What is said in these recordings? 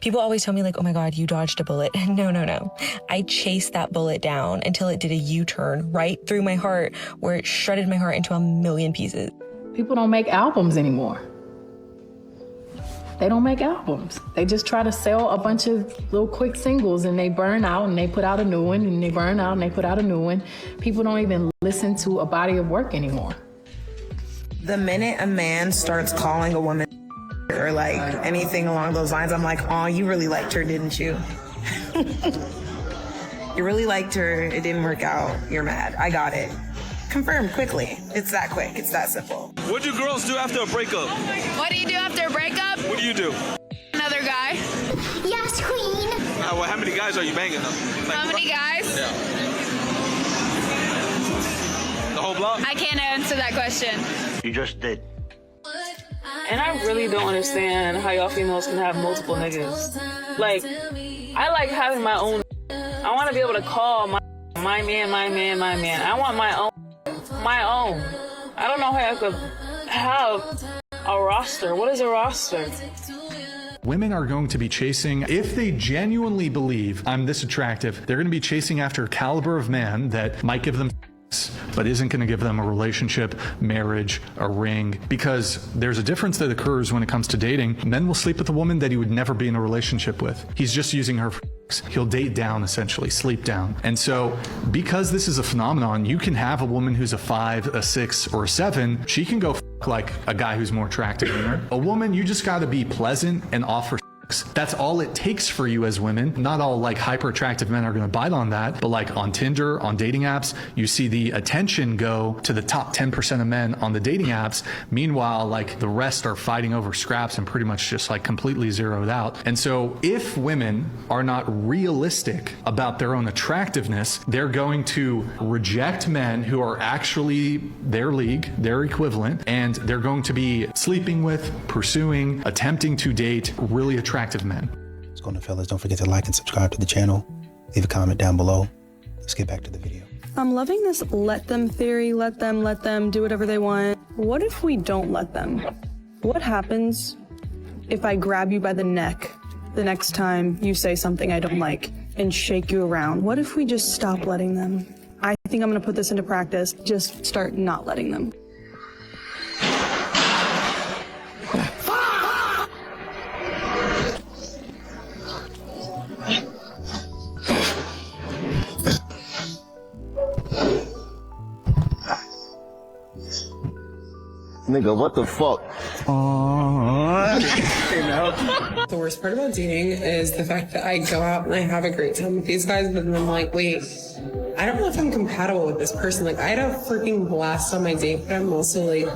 People always tell me like, oh my God, you dodged a bullet. No. I chased that bullet down until it did a U-turn right through my heart where it shredded my heart into a million pieces. People don't make albums anymore. They don't make albums. They just try to sell a bunch of little quick singles and they burn out and they put out a new one and they burn out and they put out a new one. People don't even listen to a body of work anymore. The minute a man starts calling a woman or like anything along those lines, I'm like, oh, you really liked her, didn't you? You really liked her. It didn't work out. You're mad. I got it. Confirm quickly. It's that quick. It's that simple. What do girls do after a breakup? What do you do after a breakup? What do you do? Another guy. Yes, queen. Well, how many guys are you banging though? Like, How many guys? Yeah. The whole block? I can't answer that question. You just did. And I really don't understand how y'all females can have multiple niggas. Like, I like having my own. I want to be able to call my man. I want my own. I don't know how I could have a roster. What is a roster? Women are going to be chasing, if they genuinely believe I'm this attractive, they're going to be chasing after a caliber of man that might give them but isn't going to give them a relationship, marriage, a ring, because there's a difference that occurs when it comes to dating. Men will sleep with a woman that he would never be in a relationship with. He's just using her for he'll date down, essentially, sleep down. And so because this is a phenomenon, you can have a woman who's a 5, a 6, or a 7. She can go like a guy who's more attractive than her. A woman, you just got to be pleasant and offer. That's all it takes for you as women. Not all like hyper attractive men are going to bite on that, but like on Tinder, on dating apps, you see the attention go to the top 10% of men on the dating apps. Meanwhile, like the rest are fighting over scraps and pretty much just like completely zeroed out. And so if women are not realistic about their own attractiveness, they're going to reject men who are actually their league, their equivalent, and they're going to be sleeping with, pursuing, attempting to date really attractive men. What's going on, fellas? Don't forget to like and subscribe to the channel. Leave a comment down below. Let's get back to the video. I'm loving this let them theory. Let them do whatever they want. What if we don't let them? What happens if I grab you by the neck the next time you say something I don't like and shake you around? What if we just stop letting them? I think I'm gonna put this into practice. Just start not letting them. Nigga, what the fuck? The worst part about dating is the fact that I go out and I have a great time with these guys, but then I'm like, wait, I don't know if I'm compatible with this person. Like, I had a freaking blast on my date, but I'm also like,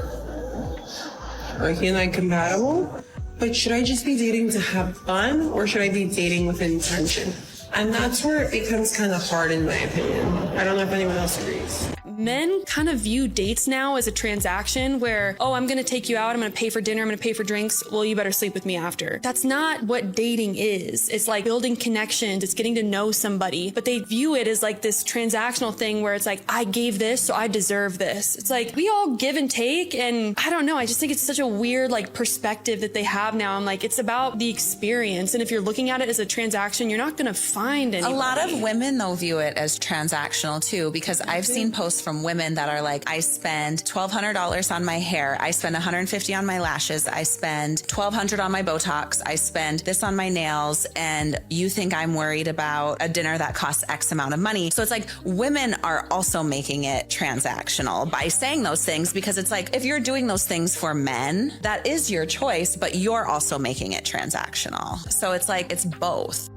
are he and I compatible? But should I just be dating to have fun, or should I be dating with intention? And that's where it becomes kind of hard, in my opinion. I don't know if anyone else agrees. Men kind of view dates now as a transaction where, oh, I'm gonna take you out, I'm gonna pay for dinner, I'm gonna pay for drinks, well, you better sleep with me after. That's not what dating is. It's like building connections, it's getting to know somebody, but they view it as like this transactional thing where it's like, I gave this, so I deserve this. It's like, we all give and take, and I don't know, I just think it's such a weird like perspective that they have now. I'm like, it's about the experience, and if you're looking at it as a transaction, you're not gonna find anybody. A lot of women, though, view it as transactional too, because I've seen posts from women that are like, I spend $1,200 on my hair, I spend $150 on my lashes, I spend $1,200 on my Botox, I spend this on my nails, and you think I'm worried about a dinner that costs X amount of money. So it's like women are also making it transactional by saying those things, because it's like, if you're doing those things for men, that is your choice, but you're also making it transactional. So it's like, it's both.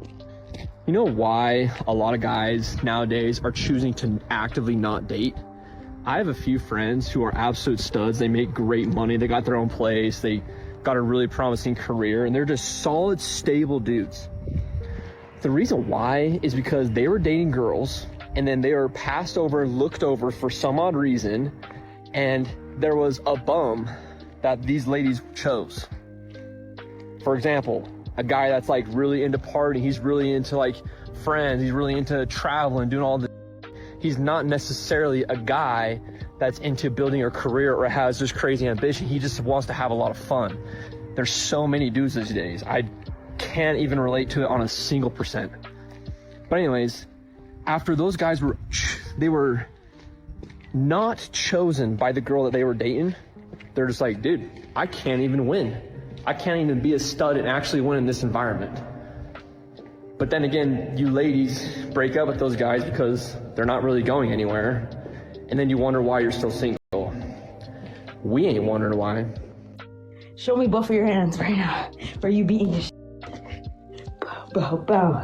You know why a lot of guys nowadays are choosing to actively not date? I have a few friends who are absolute studs. They make great money. They got their own place. They got a really promising career, and they're just solid, stable dudes. The reason why is because they were dating girls, and then they were passed over, looked over for some odd reason, and there was a bum that these ladies chose. For example, a guy that's like really into partying, he's really into like friends, he's really into traveling, doing all this. He's not necessarily a guy that's into building a career or has this crazy ambition. He just wants to have a lot of fun. There's so many dudes these days. I can't even relate to it on a single percent. But anyways, after those guys were not chosen by the girl that they were dating, they're just like, dude, I can't even win. I can't even be a stud and actually win in this environment. But then again, you ladies break up with those guys because they're not really going anywhere. And then you wonder why you're still single. We ain't wondering why. Show me both of your hands right now. Where you beating your bow, bow.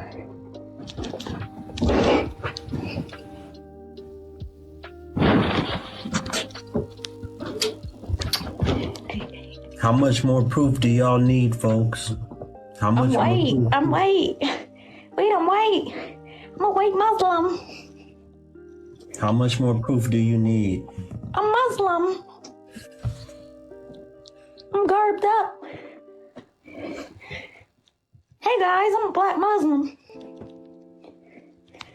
How much more proof do y'all need, folks? How much more proof? I'm white. Wait, I'm white. I'm a white Muslim. How much more proof do you need? I'm Muslim. I'm garbed up. Hey guys, I'm a black Muslim.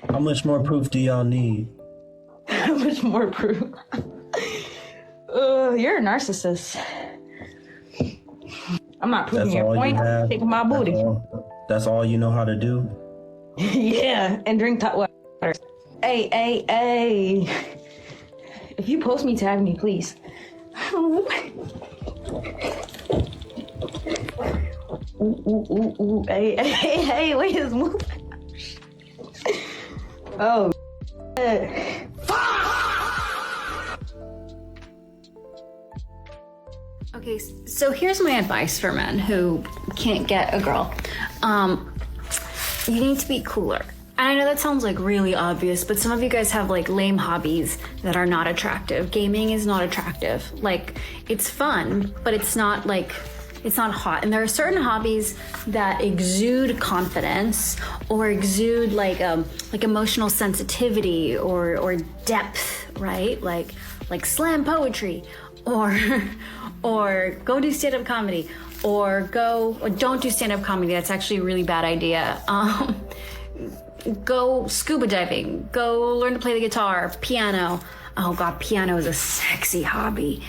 How much more proof do y'all need? How much more proof? You're a narcissist. I'm not proving your point. I'm taking my booty. That's all you know how to do? Yeah, and drink hot water. Hey. If you post me, tag me, please. Ooh. Hey, wait, it's moving. Oh, Okay, so here's my advice for men who can't get a girl. You need to be cooler. And I know that sounds like really obvious, but some of you guys have like lame hobbies that are not attractive. Gaming is not attractive. Like, it's fun, but it's not like, it's not hot. And there are certain hobbies that exude confidence or exude like emotional sensitivity or depth, right? Like slam poetry or go do stand-up comedy or don't do stand-up comedy. That's actually a really bad idea. Go scuba diving, go learn to play the guitar, piano. Oh God, piano is a sexy hobby.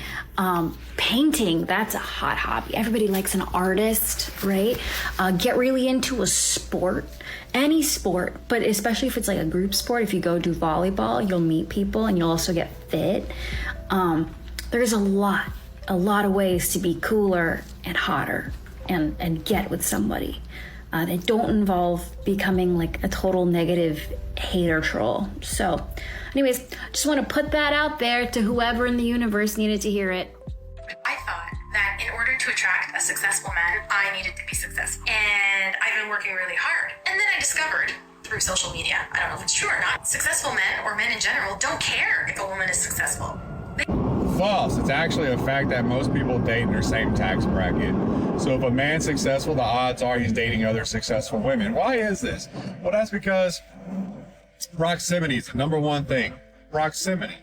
Painting, that's a hot hobby. Everybody likes an artist, right? Get really into a sport, any sport, but especially if it's like a group sport. If you go do volleyball, you'll meet people and you'll also get fit. There's a lot of ways to be cooler and hotter and get with somebody. That don't involve becoming like a total negative hater troll. So anyways, just want to put that out there to whoever in the universe needed to hear it. I thought that in order to attract a successful man, I needed to be successful. And I've been working really hard. And then I discovered through social media, I don't know if it's true or not, successful men or men in general don't care if a woman is successful. False. It's actually a fact that most people date in their same tax bracket. So if a man's successful, the odds are he's dating other successful women. Why is this? Well, that's because proximity is the number one thing. Proximity,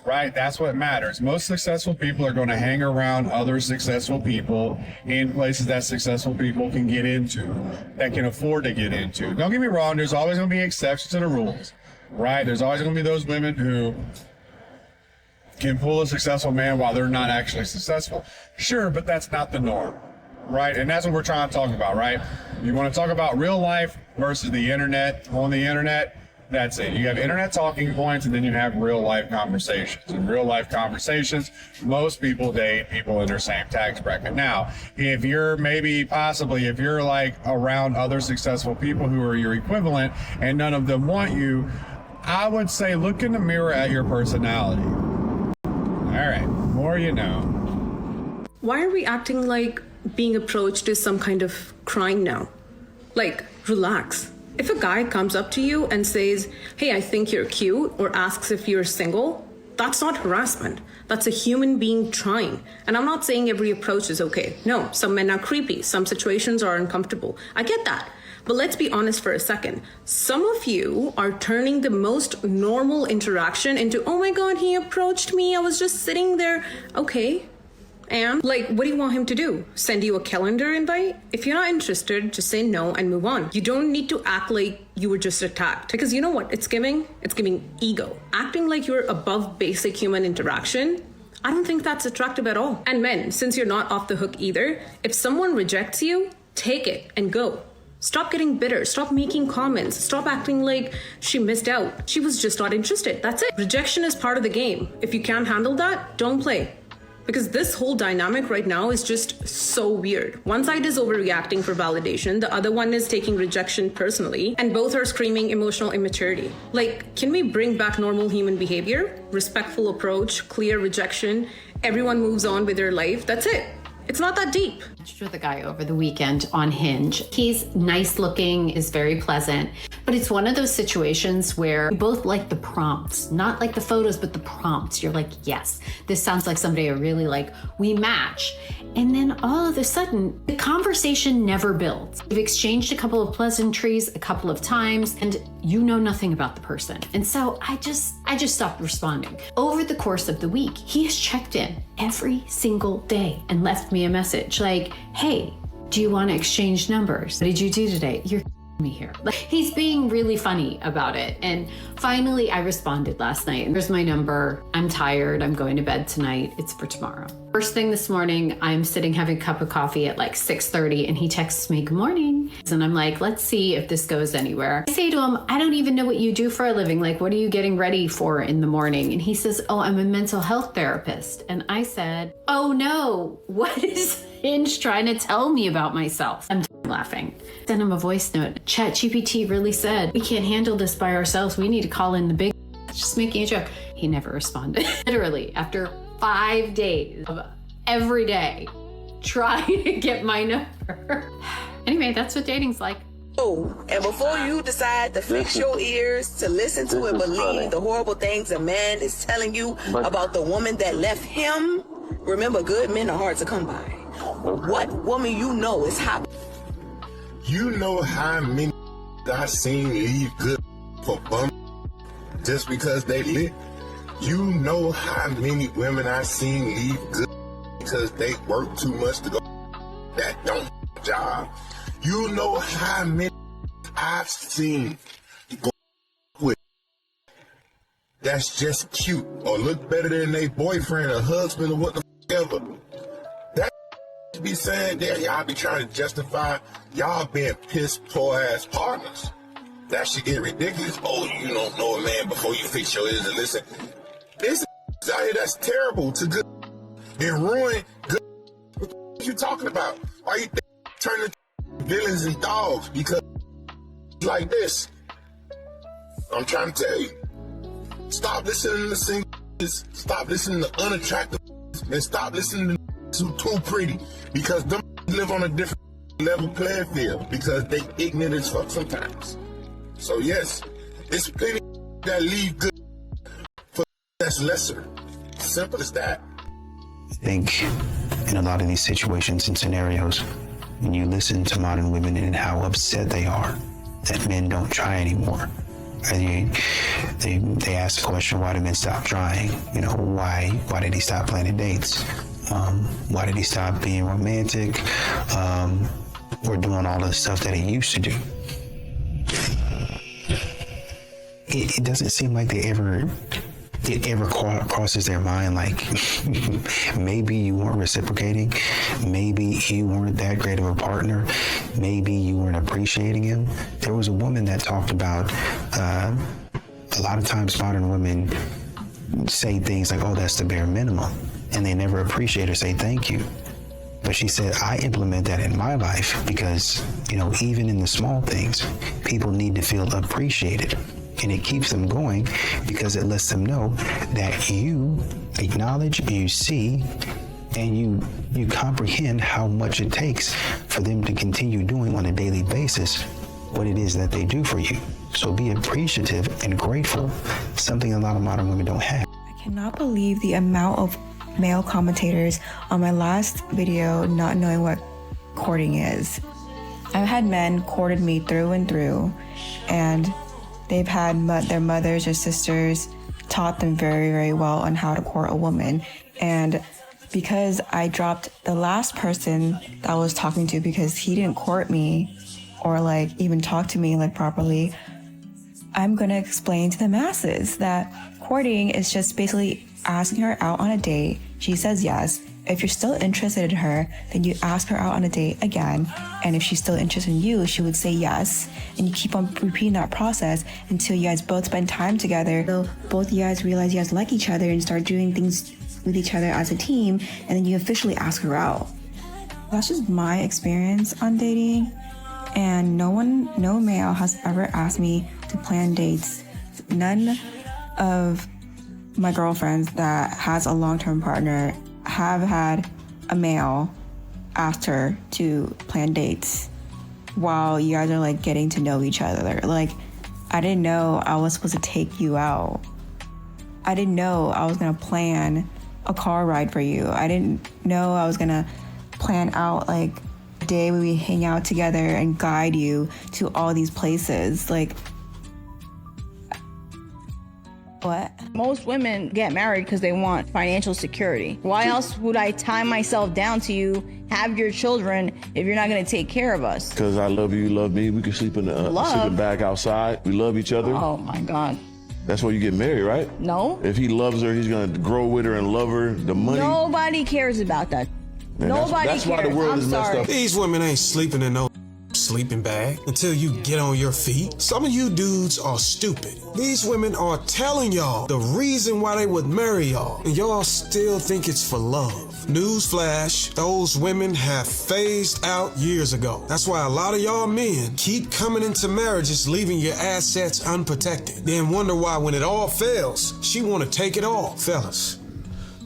right? That's what matters. Most successful people are going to hang around other successful people in places that successful people can get into, that can afford to get into. Don't get me wrong, there's always going to be exceptions to the rules, right? There's always going to be those women who can pull a successful man while they're not actually successful. Sure, but that's not the norm, right? And that's what we're trying to talk about, right? You want to talk about real life versus the internet. On the internet, that's it. You have internet talking points and then you have real life conversations. In real life conversations, most people date people in their same tax bracket. Now, if you're if you're like around other successful people who are your equivalent and none of them want you, I would say look in the mirror at your personality. All right, more you know. Why are we acting like being approached is some kind of crime now? Like, relax. If a guy comes up to you and says, hey, I think you're cute, or asks if you're single, that's not harassment. That's a human being trying. And I'm not saying every approach is okay. No, some men are creepy. Some situations are uncomfortable. I get that. But let's be honest for a second. Some of you are turning the most normal interaction into, oh my God, he approached me. I was just sitting there. Okay. And like, what do you want him to do? Send you a calendar invite? If you're not interested, just say no and move on. You don't need to act like you were just attacked. Because you know what it's giving? It's giving ego. Acting like you're above basic human interaction, I don't think that's attractive at all. And men, since you're not off the hook either, if someone rejects you, take it and go. Stop getting bitter. Stop making comments. Stop acting like she missed out. She was just not interested. That's it. Rejection is part of the game. If you can't handle that, don't play. Because this whole dynamic right now is just so weird. One side is overreacting for validation, the other one is taking rejection personally, and both are screaming emotional immaturity. Like, can we bring back normal human behavior? Respectful approach, clear rejection, everyone moves on with their life, that's it. It's not that deep. With a guy over the weekend on Hinge. He's nice looking, is very pleasant, but it's one of those situations where we both like the prompts, not like the photos, but the prompts. You're like, yes, this sounds like somebody I really like. We match. And then all of a sudden, the conversation never builds. We've exchanged a couple of pleasantries a couple of times, and you know nothing about the person. And so I just stopped responding. Over the course of the week, he has checked in every single day and left me a message like, hey, do you want to exchange numbers? What did you do today? You're me here. Like, he's being really funny about it. And finally, I responded last night. Here's my number. I'm tired. I'm going to bed tonight. It's for tomorrow. First thing this morning, I'm sitting having a cup of coffee at like 6:30 and he texts me, good morning. And I'm like, let's see if this goes anywhere. I say to him, I don't even know what you do for a living. Like, what are you getting ready for in the morning? And he says, oh, I'm a mental health therapist. And I said, oh no, what is Hinge trying to tell me about myself? I'm laughing. Send him a voice note. ChatGPT really said, we can't handle this by ourselves. We need to call in the big, just making a joke. He never responded. Literally, after 5 days of every day trying to get my number. Anyway, that's what dating's like. Oh, and before you decide to fix your ears to listen to and believe the horrible things a man is telling you about the woman that left him, remember, good men are hard to come by. What woman you know is hot? You know how many I seen leave good for bum just because they lit? You know how many women I seen leave good because they work too much to go that don't job? You know how many I've seen go with that's just cute or look better than their boyfriend or husband or what the ever. That be saying there, y'all be trying to justify y'all being piss poor ass partners. That shit get ridiculous. Oh, you don't know a man before you fix your ears and listen. This out here that's terrible to good and ruin good. What you talking about? Why you turning villains and dogs because like this? I'm trying to tell you. Stop listening to singles. Stop listening to unattractive and stop listening to too pretty because them live on a different level playing field because they ignorant as fuck sometimes. So yes, it's plenty that leave good for that's lesser. Simple as that. I think in a lot of these situations and scenarios, when you listen to modern women and how upset they are that men don't try anymore. They ask the question, why do men stop trying? You know, why did he stop planning dates? Why did he stop being romantic? Or doing all the stuff that he used to do? It doesn't seem like it ever crosses their mind like maybe you weren't reciprocating, maybe you weren't that great of a partner, maybe you weren't appreciating him. There was a woman that talked about a lot of times modern women say things like, oh, that's the bare minimum, and they never appreciate or say thank you. But she said, I implement that in my life because, you know, even in the small things, people need to feel appreciated. And it keeps them going because it lets them know that you acknowledge, you see, and you comprehend how much it takes for them to continue doing on a daily basis what it is that they do for you. So be appreciative and grateful, something a lot of modern women don't have. I cannot believe the amount of male commentators on my last video not knowing what courting is. I've had men courted me through and through, and they've had their mothers or sisters taught them very, very well on how to court a woman. And because I dropped the last person that I was talking to because he didn't court me or like even talk to me like properly, I'm going to explain to the masses that courting is just basically asking her out on a date. She says yes, If you're still interested in her, then you ask her out on a date again. And if she's still interested in you, she would say yes. And you keep on repeating that process until you guys both spend time together. So both you guys realize you guys like each other and start doing things with each other as a team. And then you officially ask her out. That's just my experience on dating. And no male has ever asked me to plan dates. None of my girlfriends that has a long-term partner have had a male ask her to plan dates while you guys are like getting to know each other. Like, I didn't know I was supposed to take you out. I didn't know I was gonna plan a car ride for you. I didn't know I was gonna plan out like a day where we hang out together and guide you to all these places. Like, what? Most women get married because they want financial security. Why else would I tie myself down to you, have your children, if you're not going to take care of us? Because I love you, you love me. We can sleep in the sleeping bag outside. We love each other. Oh my God. That's why you get married, right? No. If he loves her, he's going to grow with her and love her. The money. Nobody cares about that. Man, Nobody that's cares. why the world I'm is messed sorry. up. These women ain't sleeping in no sleeping bag until you get on your feet. Some of you dudes are stupid. These women are telling y'all the reason why they would marry y'all, and y'all still think it's for love. Newsflash, those women have phased out years ago. That's why a lot of y'all men keep coming into marriages leaving your assets unprotected. Then wonder why when it all fails, she want to take it all. Fellas,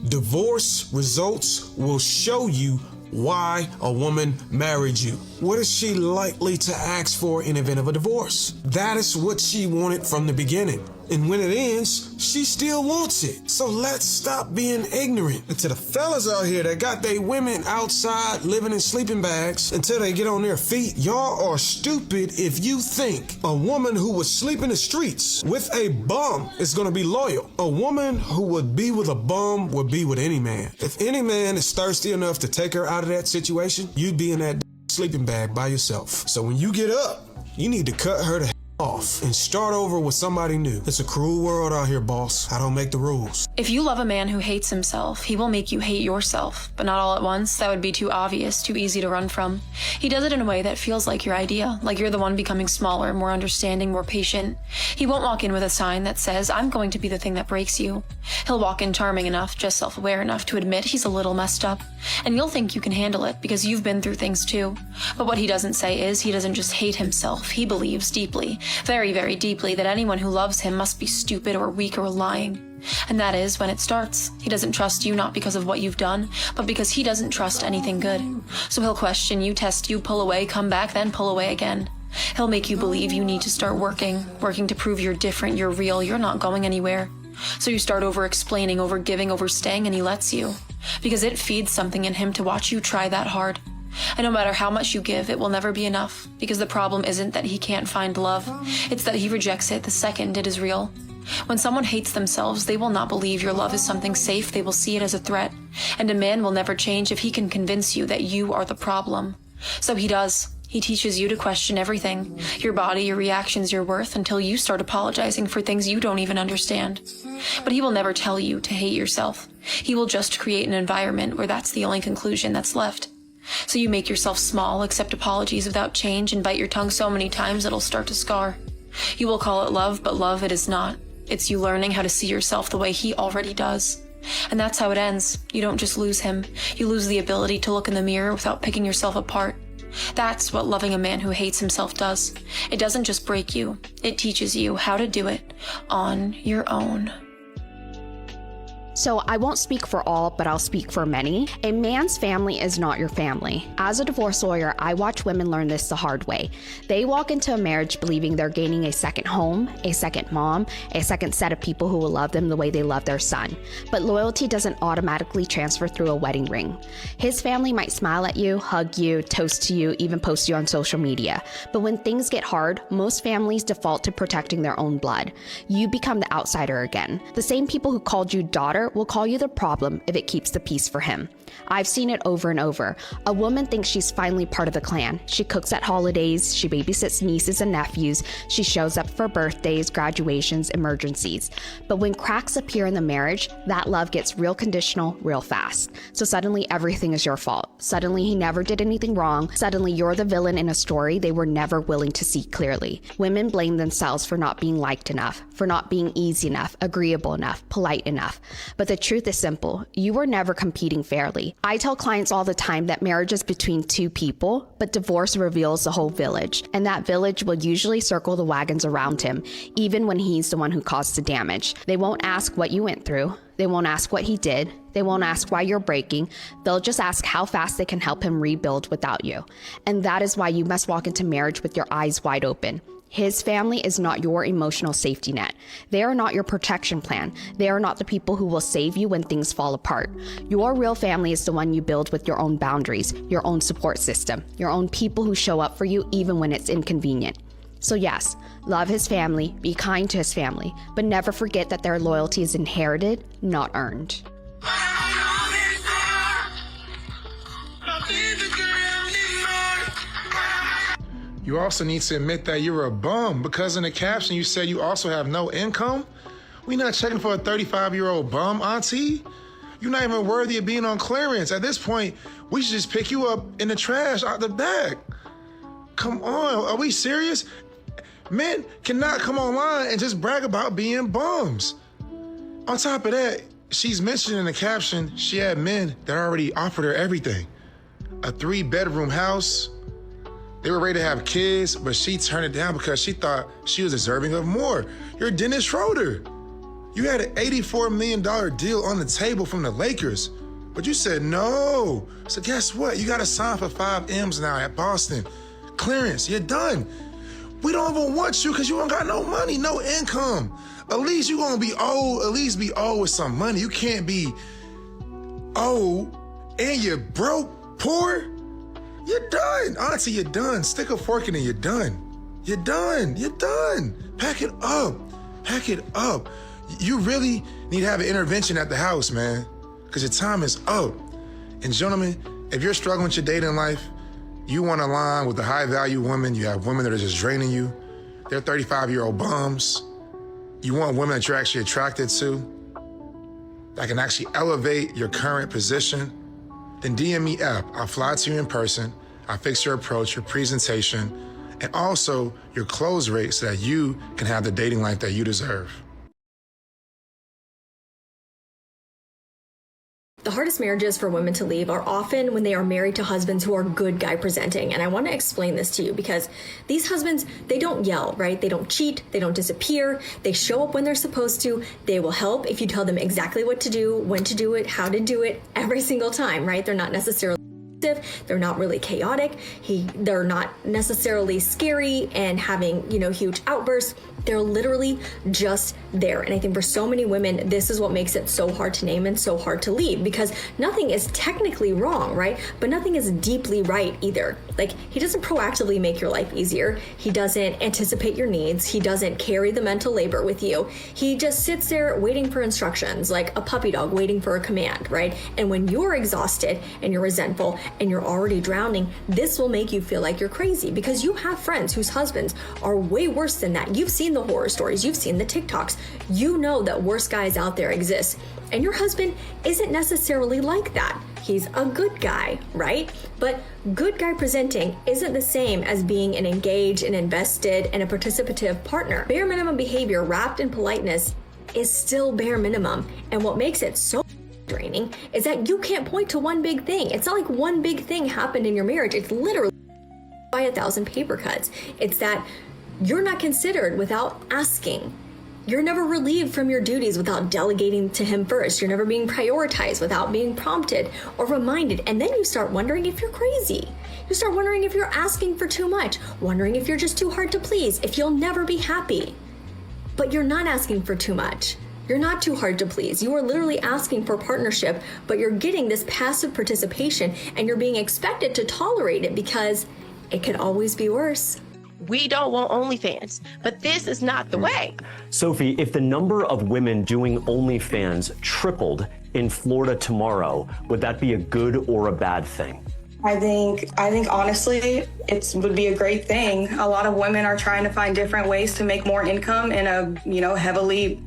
divorce results will show you why a woman married you. What is she likely to ask for in event of a divorce? That is what she wanted from the beginning. And when it ends, she still wants it. So let's stop being ignorant. And to the fellas out here that got their women outside living in sleeping bags until they get on their feet, y'all are stupid if you think a woman who would sleep in the streets with a bum is gonna be loyal. A woman who would be with a bum would be with any man. If any man is thirsty enough to take her out of that situation, you'd be in that sleeping bag by yourself. So when you get up, you need to cut her the off and start over with somebody new. It's a cruel world out here, boss. I don't make the rules. If you love a man who hates himself, he will make you hate yourself, but not all at once. That would be too obvious, too easy to run from. He does it in a way that feels like your idea, like you're the one becoming smaller, more understanding, more patient. He won't walk in with a sign that says, I'm going to be the thing that breaks you. He'll walk in charming enough, just self-aware enough to admit he's a little messed up. And you'll think you can handle it because you've been through things too. But what he doesn't say is he doesn't just hate himself. He believes deeply, very, very deeply, that anyone who loves him must be stupid or weak or lying. And that is when it starts. He doesn't trust you not because of what you've done, but because he doesn't trust anything good. So he'll question you, test you, pull away, come back, then pull away again. He'll make you believe you need to start working to prove you're different, you're real, you're not going anywhere. So you start over-explaining, over-giving, overstaying, and he lets you. Because it feeds something in him to watch you try that hard. And no matter how much you give, it will never be enough. Because the problem isn't that he can't find love. It's that he rejects it the second it is real. When someone hates themselves, they will not believe your love is something safe. They will see it as a threat. And a man will never change if he can convince you that you are the problem. So he does. He teaches you to question everything. Your body, your reactions, your worth, until you start apologizing for things you don't even understand. But he will never tell you to hate yourself. He will just create an environment where that's the only conclusion that's left. So you make yourself small, accept apologies without change, and bite your tongue so many times it'll start to scar. You will call it love, but love it is not. It's you learning how to see yourself the way he already does. And that's how it ends. You don't just lose him. You lose the ability to look in the mirror without picking yourself apart. That's what loving a man who hates himself does. It doesn't just break you. It teaches you how to do it on your own. So I won't speak for all, but I'll speak for many. A man's family is not your family. As a divorce lawyer, I watch women learn this the hard way. They walk into a marriage believing they're gaining a second home, a second mom, a second set of people who will love them the way they love their son. But loyalty doesn't automatically transfer through a wedding ring. His family might smile at you, hug you, toast to you, even post you on social media. But when things get hard, most families default to protecting their own blood. You become the outsider again. The same people who called you daughter father will call you the problem if it keeps the peace for him. I've seen it over and over. A woman thinks she's finally part of the clan. She cooks at holidays, she babysits nieces and nephews, she shows up for birthdays, graduations, emergencies. But when cracks appear in the marriage, that love gets real conditional real fast. So suddenly everything is your fault. Suddenly he never did anything wrong. Suddenly you're the villain in a story they were never willing to see clearly. Women blame themselves for not being liked enough, for not being easy enough, agreeable enough, polite enough. But the truth is simple. You were never competing fairly. I tell clients all the time that marriage is between two people, but divorce reveals the whole village. And that village will usually circle the wagons around him, even when he's the one who caused the damage. They won't ask what you went through. They won't ask what he did. They won't ask why you're breaking. They'll just ask how fast they can help him rebuild without you. And that is why you must walk into marriage with your eyes wide open. His family is not your emotional safety net. They are not your protection plan. They are not the people who will save you when things fall apart. Your real family is the one you build with your own boundaries, your own support system, your own people who show up for you even when it's inconvenient. So yes, love his family, be kind to his family, but never forget that their loyalty is inherited, not earned. You also need to admit that you're a bum, because in the caption you said you also have no income. We not checking for a 35-year-old bum, auntie. You're not even worthy of being on clearance. At this point, we should just pick you up in the trash out the back. Come on, are we serious? Men cannot come online and just brag about being bums. On top of that, she's mentioned in the caption she had men that already offered her everything. A 3-bedroom house. They were ready to have kids, but she turned it down because she thought she was deserving of more. You're Dennis Schroeder. You had an $84 million deal on the table from the Lakers, but you said no. So guess what? You got to sign for 5 M's now at Boston. Clearance, you're done. We don't even want you because you don't got no money, no income. At least you're going to be old, at least be old with some money. You can't be old and you're broke, poor. You're done, auntie, you're done. Stick a fork in it, you're done. You're done, you're done. Pack it up, pack it up. You really need to have an intervention at the house, man, because your time is up. And gentlemen, if you're struggling with your dating life, you want to align with the high-value women. You have women that are just draining you. They're 35-year-old bums. You want women that you're actually attracted to, that can actually elevate your current position. Then DM me up. I'll fly to you in person. I'll fix your approach, your presentation, and also your close rate so that you can have the dating life that you deserve. The hardest marriages for women to leave are often when they are married to husbands who are good guy presenting. And I want to explain this to you because these husbands, they don't yell, right? They don't cheat. They don't disappear. They show up when they're supposed to. They will help if you tell them exactly what to do, when to do it, how to do it every single time, right? They're not necessarily they're not really chaotic. They're not necessarily scary and having, huge outbursts. They're literally just there. And I think for so many women, this is what makes it so hard to name and so hard to leave, because nothing is technically wrong, right? But nothing is deeply right either. Like, he doesn't proactively make your life easier. He doesn't anticipate your needs. He doesn't carry the mental labor with you. He just sits there waiting for instructions, like a puppy dog waiting for a command, right? And when you're exhausted and you're resentful and you're already drowning, this will make you feel like you're crazy, because you have friends whose husbands are way worse than that. You've seen the horror stories, you've seen the TikToks, you know that worse guys out there exist, and your husband isn't necessarily like that. He's a good guy, right? But good guy presenting isn't the same as being an engaged and invested and a participative partner. Bare minimum behavior wrapped in politeness is still bare minimum, and what makes it so draining is that you can't point to one big thing. It's not like one big thing happened in your marriage. It's literally by 1,000 paper cuts. It's that you're not considered without asking. You're never relieved from your duties without delegating to him first. You're never being prioritized without being prompted or reminded. And then you start wondering if you're crazy. You start wondering if you're asking for too much, wondering if you're just too hard to please, if you'll never be happy. But you're not asking for too much. You're not too hard to please. You are literally asking for partnership, but you're getting this passive participation and you're being expected to tolerate it because it could always be worse. we don't want OnlyFans, but this is not the way. Sophie, if the number of women doing OnlyFans tripled in Florida tomorrow, would that be a good or a bad thing? I think honestly, it would be a great thing. A lot of women are trying to find different ways to make more income in a, heavily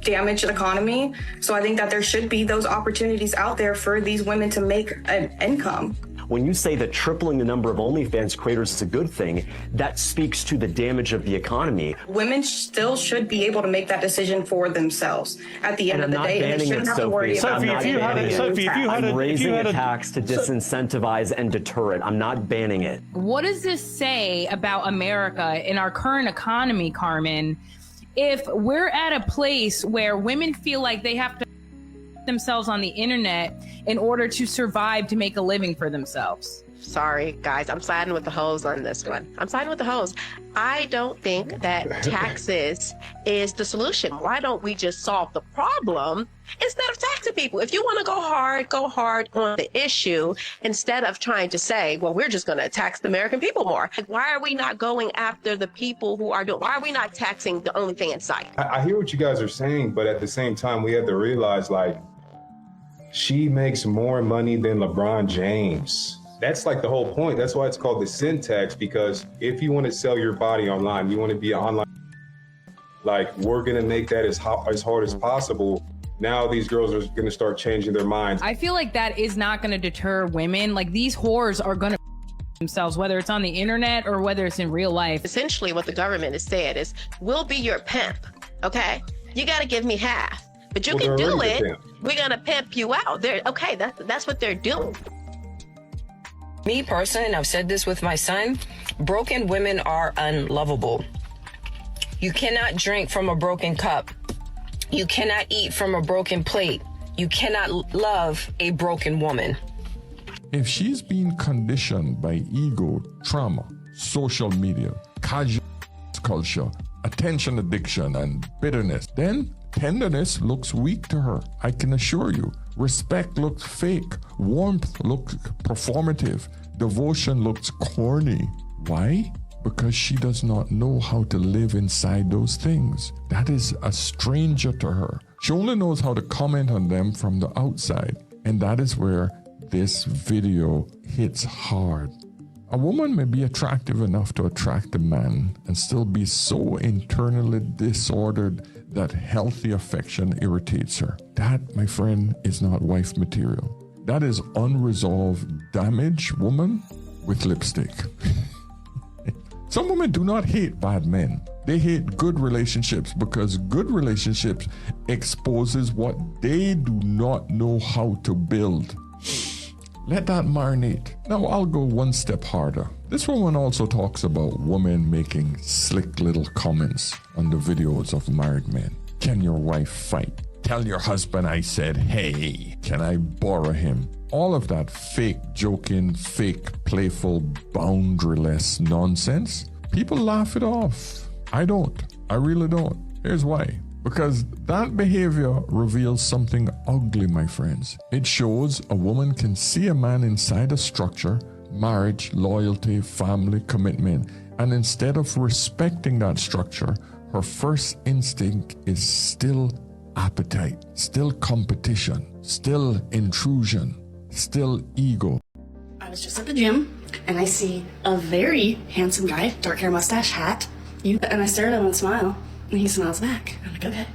damaged economy. So I think that there should be those opportunities out there for these women to make an income. When you say that tripling the number of OnlyFans creators is a good thing, that speaks to the damage of the economy. Women still should be able to make that decision for themselves at the end of the day. And they shouldn't have to worry about it. I'm raising a tax to disincentivize and deter it. I'm not banning it. What does this say about America in our current economy, Carmen, if we're at a place where women feel like they have to themselves on the internet in order to survive, to make a living for themselves? Sorry, guys, I'm siding with the hoes on this one. I'm siding with the hoes. I don't think that taxes is the solution. Why don't we just solve the problem instead of taxing people? If you want to go hard on the issue instead of trying to say, well, we're just going to tax the American people more. Like, why are we not going after the people who are doing, why are we not taxing the OnlyFans site? I hear what you guys are saying, but at the same time, we have to realize, like, she makes more money than LeBron James. That's like the whole point. That's why it's called the sin tax, because if you want to sell your body online, you want to be an online, like, we're going to make that as hard as possible. Now these girls are going to start changing their minds. I feel like that is not going to deter women. Like, these whores are going to themselves, whether it's on the internet or whether it's in real life. Essentially what the government has said is, we'll be your pimp, okay? You got to give me half. But you can do it. We're gonna pimp you out. That's what they're doing. Me personally, and I've said this with my son, broken women are unlovable. You cannot drink from a broken cup. You cannot eat from a broken plate. You cannot love a broken woman. If she's been conditioned by ego, trauma, social media, casual culture, attention addiction, and bitterness, then tenderness looks weak to her. I can assure you. Respect looks fake. Warmth looks performative. Devotion looks corny. Why? Because she does not know how to live inside those things. That is a stranger to her. She only knows how to comment on them from the outside. And that is where this video hits hard. A woman may be attractive enough to attract a man and still be so internally disordered that healthy affection irritates her. That, my friend, is not wife material. That is unresolved damage, woman, with lipstick. Some women do not hate bad men. They hate good relationships because good relationships exposes what they do not know how to build. Let that marinate. Now I'll go one step harder. This woman also talks about women making slick little comments on the videos of married men. Can your wife fight? Tell your husband I said, hey, can I borrow him? All of that fake joking, fake playful, boundaryless nonsense. People laugh it off. I don't. I really don't. Here's why. Because that behavior reveals something ugly, my friends. It shows a woman can see a man inside a structure, marriage, loyalty, family, commitment, and instead of respecting that structure, her first instinct is still appetite, still competition, still intrusion, still ego. I was just at the gym and I see a very handsome guy, dark hair, mustache, hat, and I stare at him and smile. And he smiles back. I'm like, okay.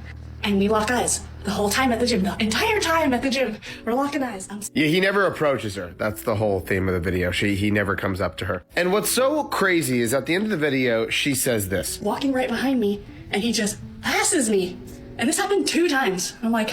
And we lock eyes the whole time at the gym, the entire time at the gym. We're locking eyes. Yeah, he never approaches her. That's the whole theme of the video. He never comes up to her. And what's so crazy is at the end of the video, she says this. Walking right behind me, and he just passes me. And this happened 2 times. I'm like,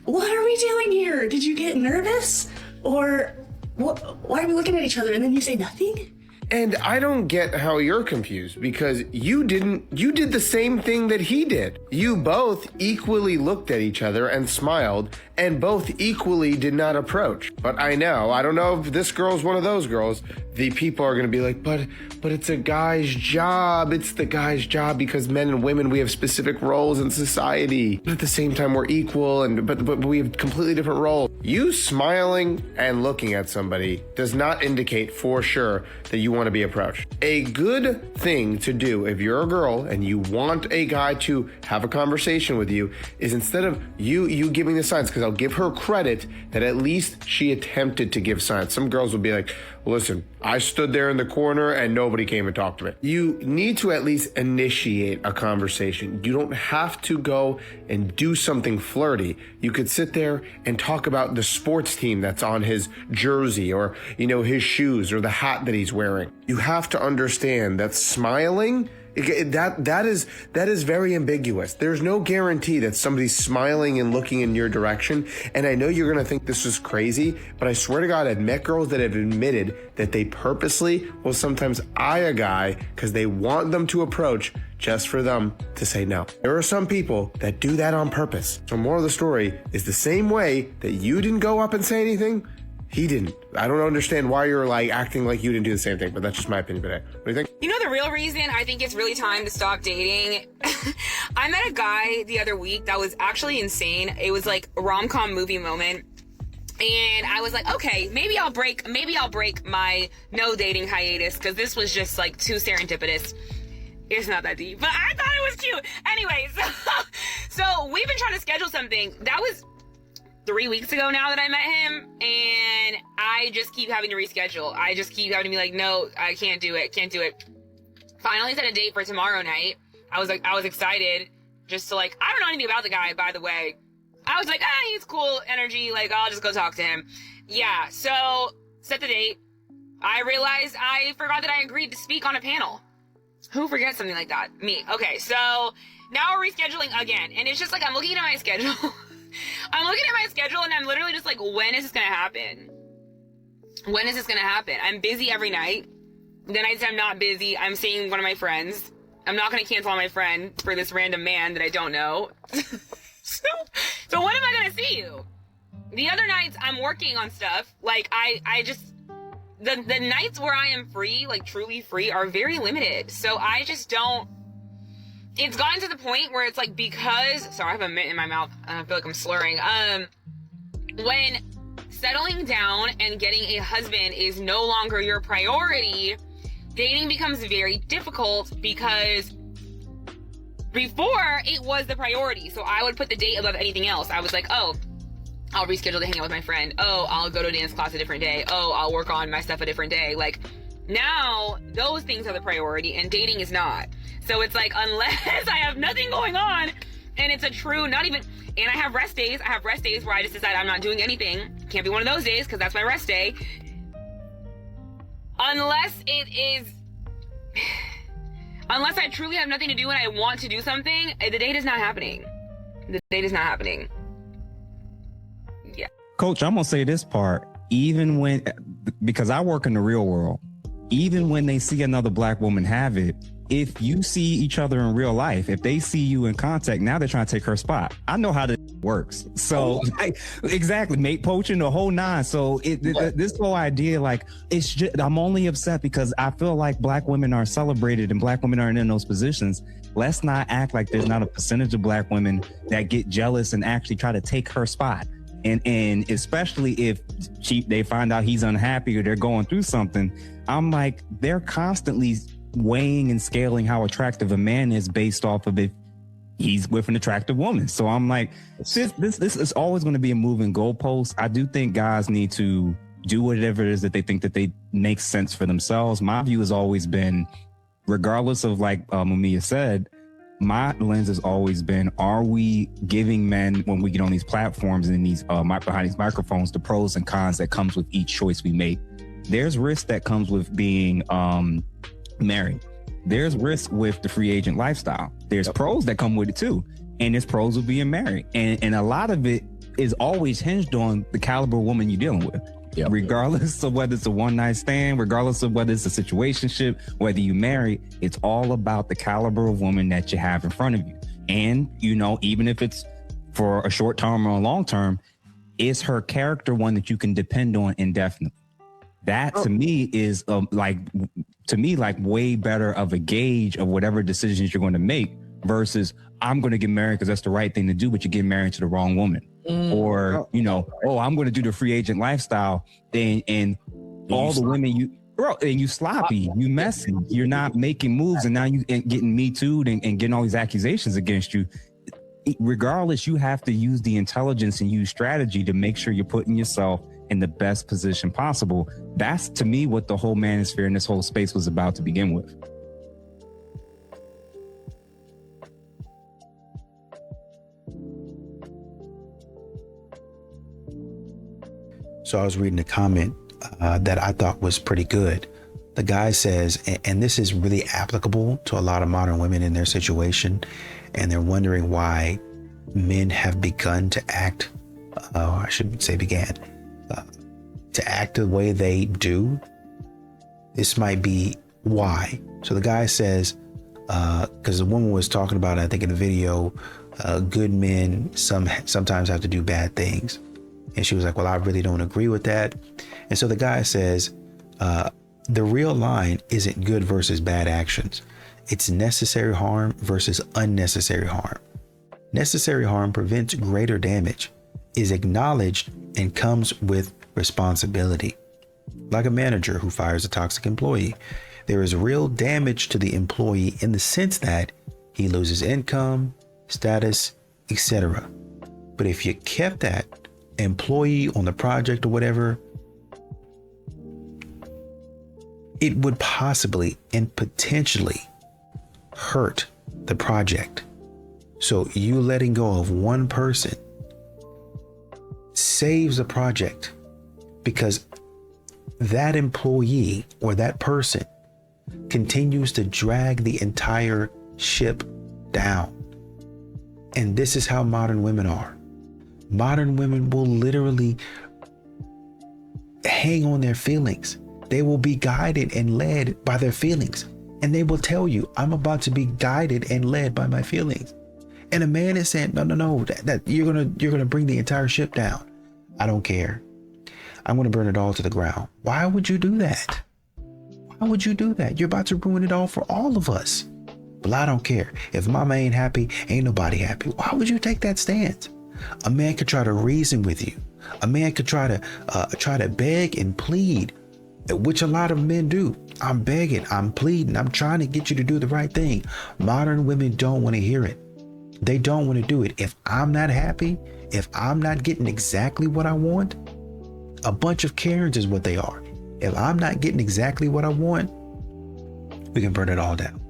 what are we doing here? Did you get nervous? Or why are we looking at each other? And then you say nothing? And I don't get how you're confused because you did the same thing that he did. You both equally looked at each other and smiled and both equally did not approach. But I don't know if this girl's one of those girls. The people are going to be like, but it's a guy's job. It's the guy's job because men and women, we have specific roles in society. But at the same time, we're equal but we have completely different roles. You smiling and looking at somebody does not indicate for sure that you want to be approached. A good thing to do if you're a girl and you want a guy to have a conversation with you is instead of you giving the signs, because I'll give her credit that at least she attempted to give signs. Some girls will be like, listen, I stood there in the corner and nobody came and talked to me. You need to at least initiate a conversation. You don't have to go and do something flirty. You could sit there and talk about the sports team that's on his jersey, or, his shoes, or the hat that he's wearing. You have to understand that smiling, that is very ambiguous. There's no guarantee that somebody's smiling and looking in your direction. And I know you're going to think this is crazy, but I swear to God, I've met girls that have admitted that they purposely will sometimes eye a guy because they want them to approach just for them to say no. There are some people that do that on purpose. So moral of the story is the same way that you didn't go up and say anything, he didn't. I don't understand why you're acting like you didn't do the same thing, but that's just my opinion today. What do you think? You know the real reason I think it's really time to stop dating? I met a guy the other week that was actually insane. It was like a rom-com movie moment. And I was like, okay, maybe I'll break my no dating hiatus, because this was just too serendipitous. It's not that deep, but I thought it was cute. Anyways, so we've been trying to schedule something. That was 3 weeks ago now that I met him, and I just keep having to reschedule. I just keep having to be like, no, I can't do it. Finally set a date for tomorrow night. I was excited just to I don't know anything about the guy, by the way. I was like, he's cool energy. I'll just go talk to him. Yeah. So set the date. I realized I forgot that I agreed to speak on a panel. Who forgets something like that? Me. Okay. So now we're rescheduling again. And it's just I'm looking at my schedule. I'm looking at my schedule and I'm literally just when is this going to happen? When is this going to happen? I'm busy every night. The nights I'm not busy, I'm seeing one of my friends. I'm not going to cancel on my friend for this random man that I don't know. So when am I going to see you? The other nights I'm working on stuff. I just, the nights where I am free, truly free, are very limited. So I just don't. It's gotten to the point where it's because, sorry, I have a mint in my mouth. I feel like I'm slurring. When settling down and getting a husband is no longer your priority, dating becomes very difficult, because before it was the priority. So I would put the date above anything else. I was like, oh, I'll reschedule to hang out with my friend. Oh, I'll go to dance class a different day. Oh, I'll work on my stuff a different day. Now those things are the priority and dating is not. So it's unless I have nothing going on and it's a true, and I have rest days. I have rest days where I just decide I'm not doing anything. Can't be one of those days because that's my rest day. Unless I truly have nothing to do and I want to do something, the date is not happening. The date is not happening. Yeah. Coach, I'm going to say this part. Because I work in the real world, even when they see another black woman have it, if you see each other in real life, if they see you in contact, now they're trying to take her spot. I know how this works. So exactly, mate poaching, the whole nine. So this whole idea, it's just, I'm only upset because I feel like black women are celebrated and black women aren't in those positions. Let's not act like there's not a percentage of black women that get jealous and actually try to take her spot. And especially if they find out he's unhappy or they're going through something, I'm like, they're constantly weighing and scaling how attractive a man is based off of if he's with an attractive woman. So I'm like, this is always going to be a moving goalpost. I do think guys need to do whatever it is that they think that they make sense for themselves. My view has always been, regardless of Mamiya said, my lens has always been, are we giving men, when we get on these platforms and these behind these microphones, the pros and cons that comes with each choice we make? There's risk that comes with being married. There's risk with the free agent lifestyle. There's pros that come with it too. And there's pros of being married. And a lot of it is always hinged on the caliber of woman you're dealing with. Yep. Regardless of whether it's a one-night stand, regardless of whether it's a situationship, whether you marry, it's all about the caliber of woman that you have in front of you. And, even if it's for a short term or a long term, is her character one that you can depend on indefinitely? That to me is way better of a gauge of whatever decisions you're going to make versus I'm going to get married because that's the right thing to do, but you get married to the wrong woman. Or, I'm going to do the free agent lifestyle and all the women Bro, and you sloppy, you messy, you're not making moves, and now you getting me too'd and getting all these accusations against you. Regardless, you have to use the intelligence and use strategy to make sure you're putting yourself in the best position possible. That's, to me, what the whole manosphere and this whole space was about to begin with. So I was reading a comment that I thought was pretty good. The guy says, and this is really applicable to a lot of modern women in their situation, and they're wondering why men have begun to act, I shouldn't say began, to act the way they do. This might be why. So the guy says, because the woman was talking about, I think in the video, good men sometimes have to do bad things. And she was like, well, I really don't agree with that. And so the guy says, the real line isn't good versus bad actions. It's necessary harm versus unnecessary harm. Necessary harm prevents greater damage, is acknowledged, and comes with responsibility. Like a manager who fires a toxic employee, there is real damage to the employee in the sense that he loses income, status, etc. But if you kept that employee on the project or whatever, it would possibly and potentially hurt the project. So you letting go of one person saves the project, because that employee or that person continues to drag the entire ship down. And this is how modern women are. Modern women will literally hang on their feelings. They will be guided and led by their feelings. And they will tell you, I'm about to be guided and led by my feelings. And a man is saying, no, that you're gonna bring the entire ship down. I don't care. I'm gonna burn it all to the ground. Why would you do that? Why would you do that? You're about to ruin it all for all of us. But I don't care. If mama ain't happy, ain't nobody happy. Why would you take that stance? A man could try to reason with you. A man could try to beg and plead, which a lot of men do. I'm begging, I'm pleading, I'm trying to get you to do the right thing. Modern women don't want to hear it. They don't want to do it. If I'm not happy, if I'm not getting exactly what I want, a bunch of Karens is what they are. If I'm not getting exactly what I want, we can burn it all down.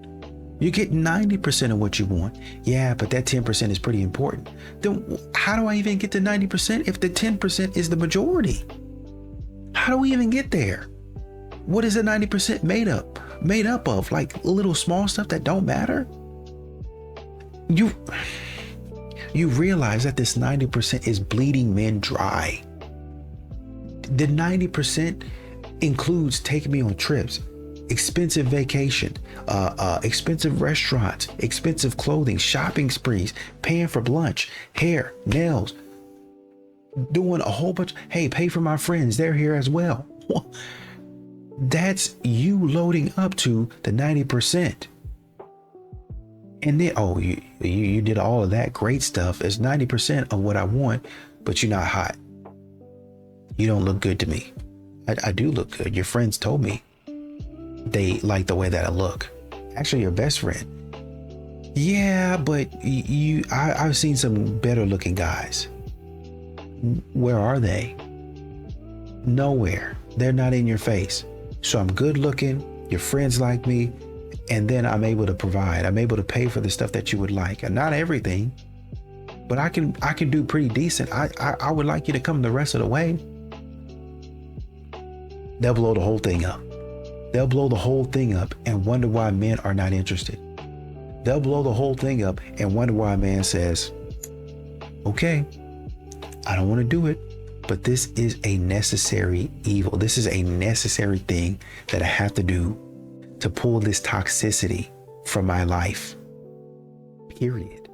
You get 90% of what you want. Yeah, but that 10% is pretty important. Then how do I even get to 90% if the 10% is the majority? How do we even get there? What is the 90% made up of? Like little small stuff that don't matter? You realize that this 90% is bleeding men dry. The 90% includes taking me on trips, expensive vacation, expensive restaurants, expensive clothing, shopping sprees, paying for lunch, hair, nails, doing a whole bunch. Hey, pay for my friends. They're here as well. That's you loading up to the 90%. And then, oh, you did all of that great stuff. It's 90% of what I want, but you're not hot. You don't look good to me. I do look good. Your friends told me they like the way that I look. Actually, your best friend. Yeah, but I've seen some better looking guys. Where are they? Nowhere. They're not in your face. So I'm good looking. Your friends like me. And then I'm able to provide. I'm able to pay for the stuff that you would like. And not everything, but I can do pretty decent. I would like you to come the rest of the way. They'll blow the whole thing up. They'll blow the whole thing up and wonder why men are not interested. They'll blow the whole thing up and wonder why a man says, okay, I don't want to do it, but this is a necessary evil. This is a necessary thing that I have to do to pull this toxicity from my life. Period.